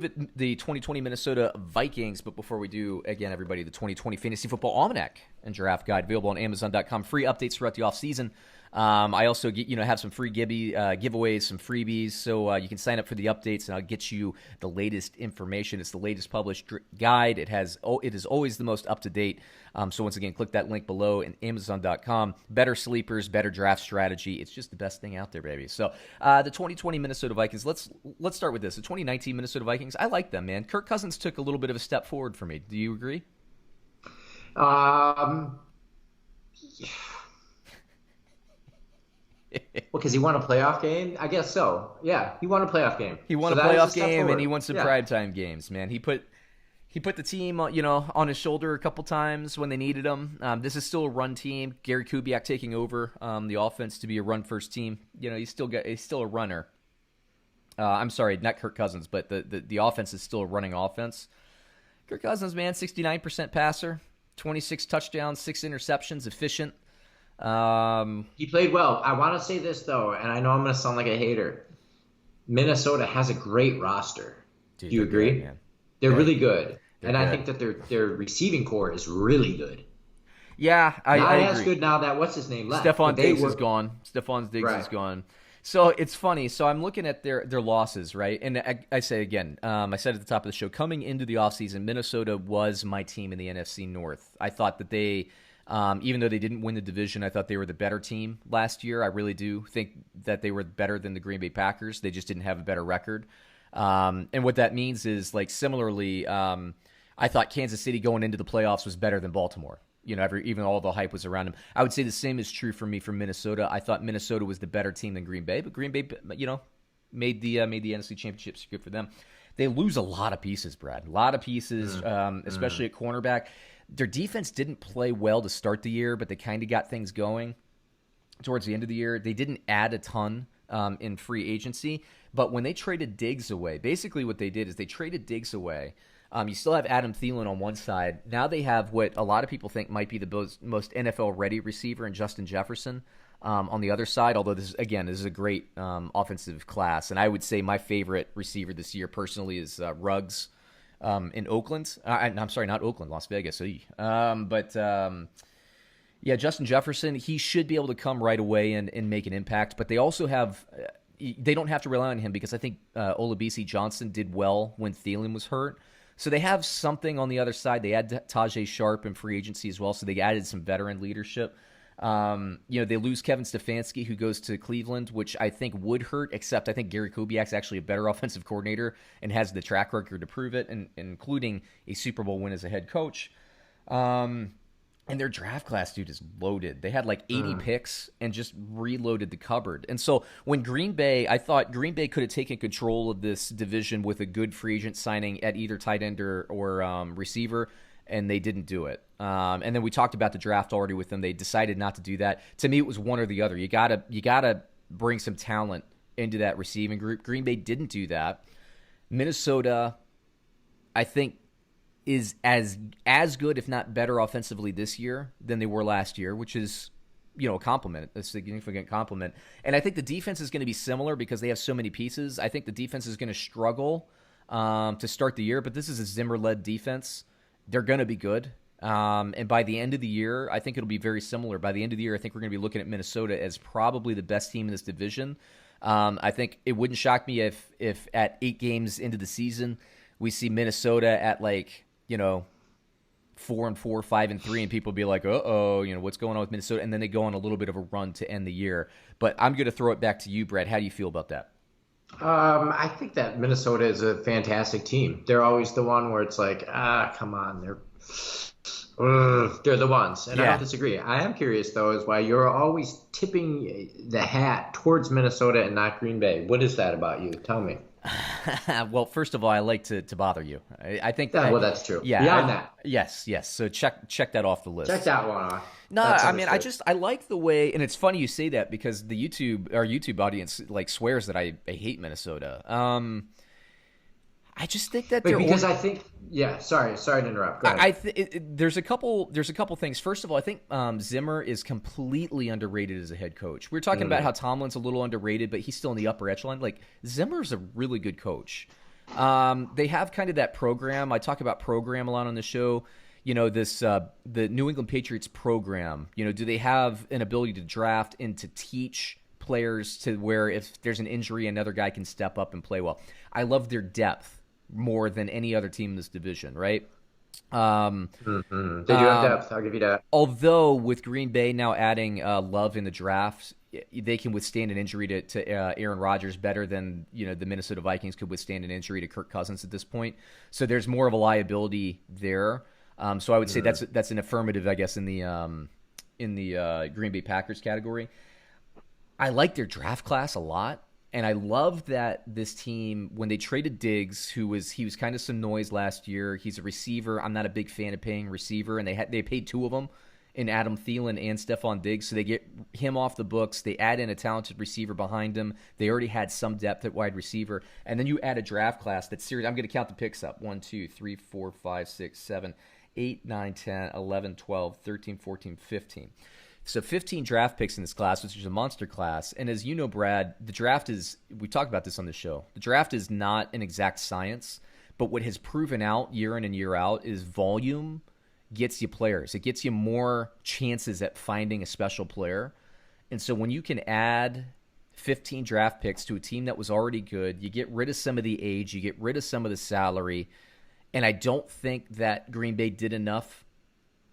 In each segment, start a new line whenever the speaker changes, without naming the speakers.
the 2020 Minnesota Vikings. But before we do, again, everybody, the 2020 Fantasy Football Almanac and Draft Guide available on Amazon.com. Free updates throughout the offseason. I also have some free giveaways, some freebies, so you can sign up for the updates, and I'll get you the latest information. It's the latest published guide. It is always the most up to date. So once again, click that link below in Amazon.com. Better sleepers, better draft strategy. It's just the best thing out there, baby. So the 2020 Minnesota Vikings. Let's start with this. The 2019 Minnesota Vikings. I like them, man. Kirk Cousins took a little bit of a step forward for me. Do you agree?
Well, because he won a playoff game? I guess so. Yeah, he won a playoff game.
He won a playoff game, and he won some primetime games, man. He put the team, on his shoulder a couple times when they needed him. This is still a run team. Gary Kubiak taking over the offense to be a run-first team. He's still a runner. I'm sorry, not Kirk Cousins, but the offense is still a running offense. Kirk Cousins, man, 69% passer, 26 touchdowns, 6 interceptions, efficient.
He played well. I want to say this, though, and I know I'm going to sound like a hater. Minnesota has a great roster.
Dude,
do you agree?
Good, man.
They're really good.
They're
and
good.
I think that their receiving core is really good.
Yeah, I agree.
Not as good now that what's his name left.
Stefon Diggs is gone. Stefon Diggs
Right.
is gone. So it's funny. So I'm looking at their losses, right? And I say again, I said at the top of the show, coming into the offseason, Minnesota was my team in the NFC North. I thought that they, even though they didn't win the division, I thought they were the better team last year. I really do think that they were better than the Green Bay Packers. They just didn't have a better record. And what that means is, like, similarly, I thought Kansas City going into the playoffs was better than Baltimore. Even all the hype was around them. I would say the same is true for me for Minnesota. I thought Minnesota was the better team than Green Bay, but Green Bay, made the NFC Championship. So good for them. They lose a lot of pieces, Brad. A lot of pieces, especially at cornerback. Their defense didn't play well to start the year, but they kind of got things going towards the end of the year. They didn't add a ton in free agency, but when they traded Diggs away, basically what they did is they traded Diggs away. You still have Adam Thielen on one side. Now they have what a lot of people think might be the most NFL-ready receiver in Justin Jefferson on the other side, although this is a great offensive class. And I would say my favorite receiver this year personally is Ruggs in Oakland. I'm sorry, not Oakland, Las Vegas. Justin Jefferson, he should be able to come right away and make an impact. But they also have they don't have to rely on him because I think Olabisi Johnson did well when Thielen was hurt. So they have something on the other side. They add Tajay Sharp in free agency as well, so they added some veteran leadership. They lose Kevin Stefanski, who goes to Cleveland, which I think would hurt, except I think Gary Kubiak's actually a better offensive coordinator and has the track record to prove it, including a Super Bowl win as a head coach. And their draft class, dude, is loaded. They had like 80 picks and just reloaded the cupboard. And so when I thought Green Bay could have taken control of this division with a good free agent signing at either tight end or receiver, and they didn't do it. And then we talked about the draft already with them. They decided not to do that. To me, it was one or the other. You gotta bring some talent into that receiving group. Green Bay didn't do that. Minnesota, I think, is as good, if not better, offensively this year than they were last year, which is, a compliment, a significant compliment. And I think the defense is going to be similar because they have so many pieces. I think the defense is going to struggle to start the year, but this is a Zimmer-led defense. They're going to be good. And by the end of the year, I think it'll be very similar. By the end of the year, I think we're going to be looking at Minnesota as probably the best team in this division. I think it wouldn't shock me if at 8 games into the season, we see Minnesota at 4-4, 5-3, and people be like, what's going on with Minnesota? And then they go on a little bit of a run to end the year. But I'm going to throw it back to you, Brad. How do you feel about that?
I think that Minnesota is a fantastic team. They're always the one where it's like, come on, they're the ones. And I don't disagree. I am curious, though, is why you're always tipping the hat towards Minnesota and not Green Bay. What is that about you? Tell me.
Well, first of all, I like to bother you. I think
that's true.
Yeah,
beyond that.
Yes. So check that off the list.
Check that one off.
No, I mean, I like the way, and it's funny you say that because our YouTube audience swears that I hate Minnesota. I just think that
I think sorry to interrupt. Go ahead.
There's a couple things. First of all, I think Zimmer is completely underrated as a head coach. We were talking about how Tomlin's a little underrated, but he's still in the upper echelon. Zimmer's a really good coach. They have kind of that program. I talk about program a lot on the show. This the New England Patriots program. Do they have an ability to draft and to teach players to where if there's an injury, another guy can step up and play well? I love their depth more than any other team in this division, right?
They do have depth. I'll give you that.
Although with Green Bay now adding Love in the draft, they can withstand an injury to Aaron Rodgers better than the Minnesota Vikings could withstand an injury to Kirk Cousins at this point. So there's more of a liability there. So I would say that's an affirmative, I guess, in the Green Bay Packers category. I like their draft class a lot. And I love that this team, when they traded Diggs, he was kind of some noise last year. He's a receiver. I'm not a big fan of paying receiver, and they paid two of them in Adam Thielen and Stefon Diggs, so they get him off the books. They add in a talented receiver behind him. They already had some depth at wide receiver, and then you add a draft class that's serious. I'm going to count the picks up: 1, 2, 3, 4, 5, 6, 7, 8, 9, 10, 11, 12, 13, 14, 15. So 15 draft picks in this class, which is a monster class. And as you know, Brad, the draft is, we talked about this on the show, the draft is not an exact science, but what has proven out year in and year out is volume gets you players. It gets you more chances at finding a special player. And so when you can add 15 draft picks to a team that was already good, you get rid of some of the age, you get rid of some of the salary. And I don't think that Green Bay did enough,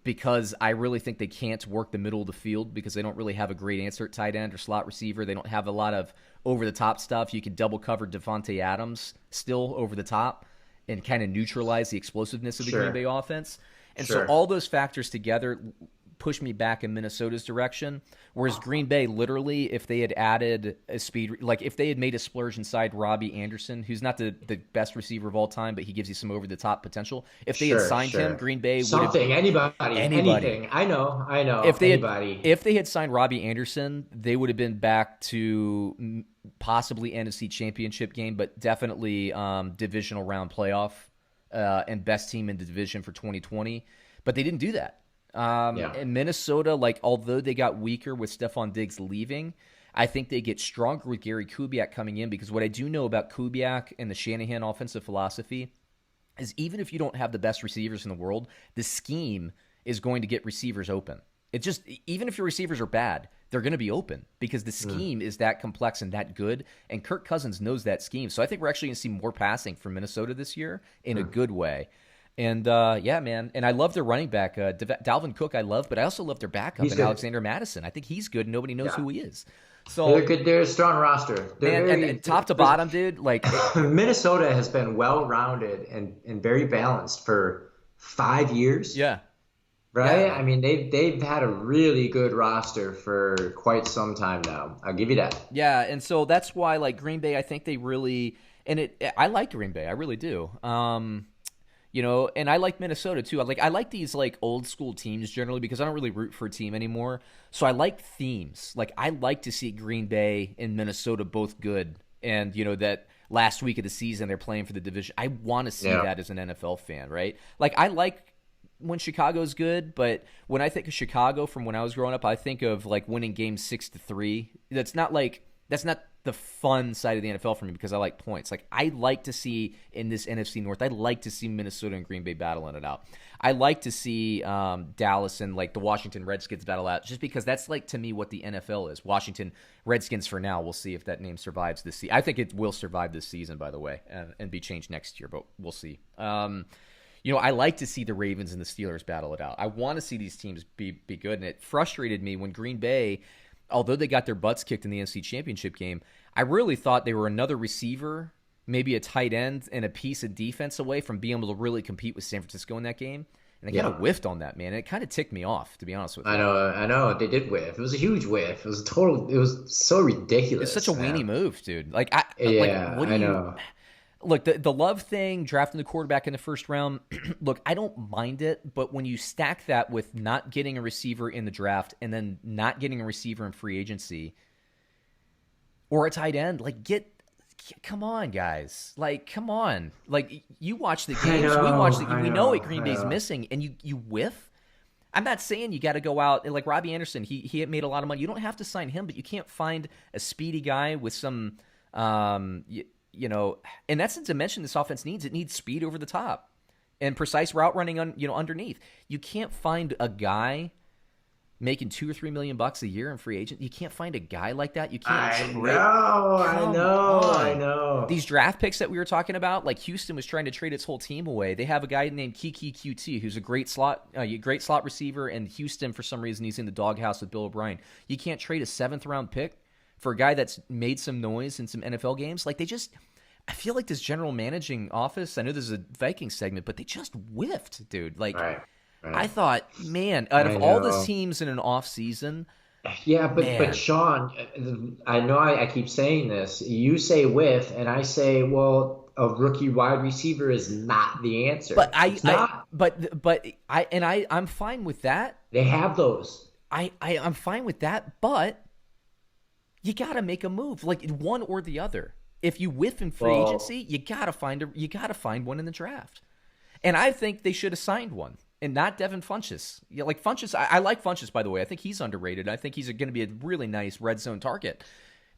because I really think they can't work the middle of the field because they don't really have a great answer at tight end or slot receiver. They don't have a lot of over-the-top stuff. You can double cover Devontae Adams still over the top and kind of neutralize the explosiveness of the Green Bay offense. And so all those factors together push me back in Minnesota's direction, whereas Green Bay, literally, if they had added a speed, like if they had made a splurge inside Robbie Anderson, who's not the best receiver of all time, but he gives you some over-the-top potential. If they had signed him, Green Bay would have...
Anybody. Anything. I know.
If they had signed Robbie Anderson, they would have been back to possibly NFC Championship game, but definitely divisional round playoff and best team in the division for 2020. But they didn't do that. And Minnesota, although they got weaker with Stefon Diggs leaving, I think they get stronger with Gary Kubiak coming in, because what I do know about Kubiak and the Shanahan offensive philosophy is even if you don't have the best receivers in the world, the scheme is going to get receivers open. It's just, even if your receivers are bad, they're going to be open because the scheme is that complex and that good, and Kirk Cousins knows that scheme. So I think we're actually going to see more passing from Minnesota this year in a good way. And, man. And I love their running back. Dalvin Cook I love, but I also love their backup in Alexander Mattison. I think he's good. Nobody knows who he is. So
they're good. They're a strong roster.
And top to bottom, dude,
Minnesota has been well-rounded and very balanced for 5 years.
Yeah.
Right?
Yeah.
I mean, they've had a really good roster for quite some time now. I'll give you that.
Yeah, and so that's why, Green Bay, I think they really – and I like Green Bay. I really do. And I like Minnesota too. I like these old school teams generally because I don't really root for a team anymore. So I like themes. I like to see Green Bay and Minnesota both good. And that last week of the season they're playing for the division. I want to see that as an NFL fan, right? I like when Chicago's good, but when I think of Chicago from when I was growing up, I think of winning games 6-3. That's not the fun side of the NFL for me because I like points. I like to see in this NFC North, I like to see Minnesota and Green Bay battling it out. I like to see Dallas and the Washington Redskins battle out just because that's to me what the NFL is. Washington Redskins for now. We'll see if that name survives this season. I think it will survive this season, by the way, and be changed next year, but we'll see. I like to see the Ravens and the Steelers battle it out. I want to see these teams be good, and it frustrated me when Green Bay, although they got their butts kicked in the NFC Championship game, I really thought they were another receiver, maybe a tight end, and a piece of defense away from being able to really compete with San Francisco in that game. And they kind of whiffed on that, man. And it kind of ticked me off, to be honest with you.
I know. They did whiff. It was a huge whiff. It was so ridiculous.
It's such a weenie move, dude.
I know.
Look, the Love thing, drafting the quarterback in the first round, look, I don't mind it, but when you stack that with not getting a receiver in the draft and then not getting a receiver in free agency or a tight end, come on, guys. Come on. You watch the games, we watch the games, we know what Green Bay's missing, and you whiff. I'm not saying you got to go out, and Robbie Anderson, he made a lot of money. You don't have to sign him, but you can't find a speedy guy with some and that's the dimension this offense needs. It needs speed over the top and precise route running underneath. You can't find a guy making $2 or $3 million a year in free agent. You can't find a guy like that. You can't.
I know.
These draft picks that we were talking about, like Houston was trying to trade its whole team away. They have a guy named Kiki QT who's a great slot receiver, and Houston for some reason he's in the doghouse with Bill O'Brien. You can't trade a 7th round pick for a guy that's made some noise in some NFL games. Like I feel like this general managing office. I know this is a Vikings segment, but they just whiffed, dude. Like. Right. I thought, man, out of all the teams in an off season.
Yeah, but Sean, I know I keep saying this. You say whiff, and I say, well, a rookie wide receiver is not the answer.
But I'm fine with that.
They have those.
I'm fine with that, but you got to make a move, like one or the other. If you whiff in free agency, you got to find one in the draft. And I think they should have signed one. And not Devin Funchess. Yeah, like Funchess, I like Funchess, by the way. I think he's underrated. I think he's going to be a really nice red zone target.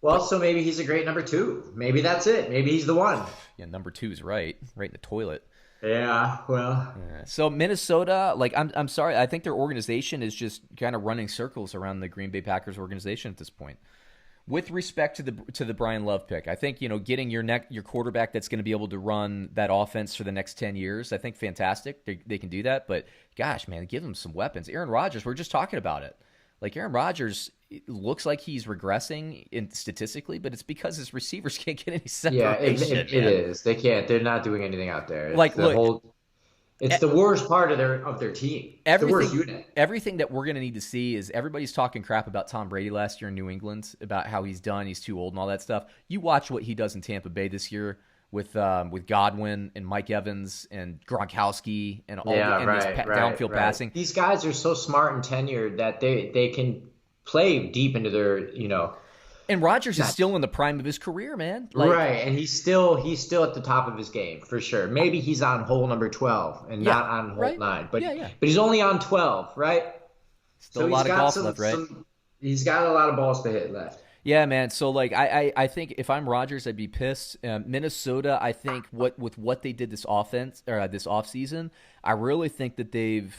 Well, so maybe he's a great number 2. Maybe that's it. Maybe he's the one.
Yeah, number 2 is right in the toilet.
Yeah, well.
Yeah. So Minnesota, like I'm sorry, I think their organization is just kind of running circles around the Green Bay Packers organization at this point. With respect to the Brian Love pick, I think getting your quarterback that's going to be able to run that offense for the next 10 years, I think fantastic. They can do that, but gosh, man, give them some weapons. Aaron Rodgers, we're just talking about it. Like Aaron Rodgers looks like he's regressing statistically, but it's because his receivers can't get any separation.
Yeah, it is. They can't. They're not doing anything out there. It's the worst part of their team. The worst unit.
Everything that we're going to need to see is everybody's talking crap about Tom Brady last year in New England, about how he's done, he's too old and all that stuff. You watch what he does in Tampa Bay this year with Godwin and Mike Evans and Gronkowski and all downfield passing.
These guys are so smart and tenured that they can play deep into their,
And Rodgers is still in the prime of his career, man.
Right, and he's still at the top of his game for sure. Maybe he's on hole number 12 and not on hole 9, but he's only on 12, right?
Still a lot of golf left, right?
He's got a lot of balls to hit left.
Yeah, man. So I think if I'm Rodgers, I'd be pissed. Minnesota, I think with what they did this offseason, I really think that they've,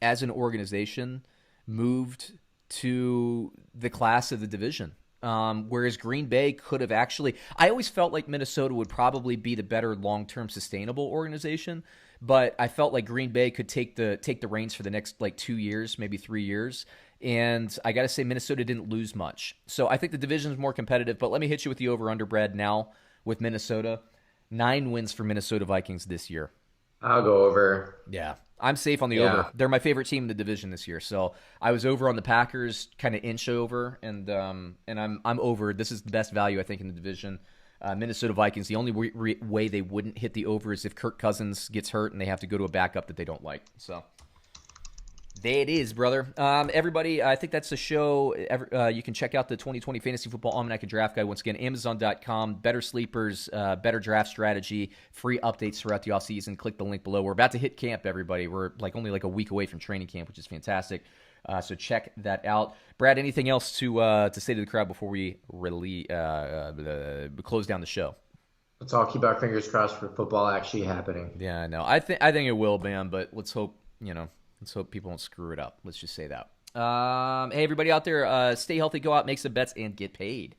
as an organization, moved to the class of the division. Whereas Green Bay could have actually – I always felt like Minnesota would probably be the better long-term sustainable organization, but I felt like Green Bay could take the reins for the next 2 years, maybe 3 years, and I got to say Minnesota didn't lose much. So I think the division is more competitive, but let me hit you with the over-under, Brad, now with Minnesota. 9 wins for Minnesota Vikings this year.
I'll go over.
Yeah. I'm safe on the over. They're my favorite team in the division this year. So I was over on the Packers, kind of inch over, and I'm over. This is the best value I think in the division. Minnesota Vikings. The only way they wouldn't hit the over is if Kirk Cousins gets hurt and they have to go to a backup that they don't like. So there it is, brother. Everybody, I think that's the show. You can check out the 2020 Fantasy Football Almanac and Draft Guide. Once again, Amazon.com. Better sleepers, better draft strategy, free updates throughout the offseason. Click the link below. We're about to hit camp, everybody. We're only a week away from training camp, which is fantastic. So check that out. Brad, anything else to say to the crowd before we really close down the show?
Let's all keep our fingers crossed for football actually happening.
Yeah, I know. I think it will, man. But let's hope Let's hope people don't screw it up. Let's just say that. Hey, everybody out there, stay healthy, go out, make some bets, and get paid.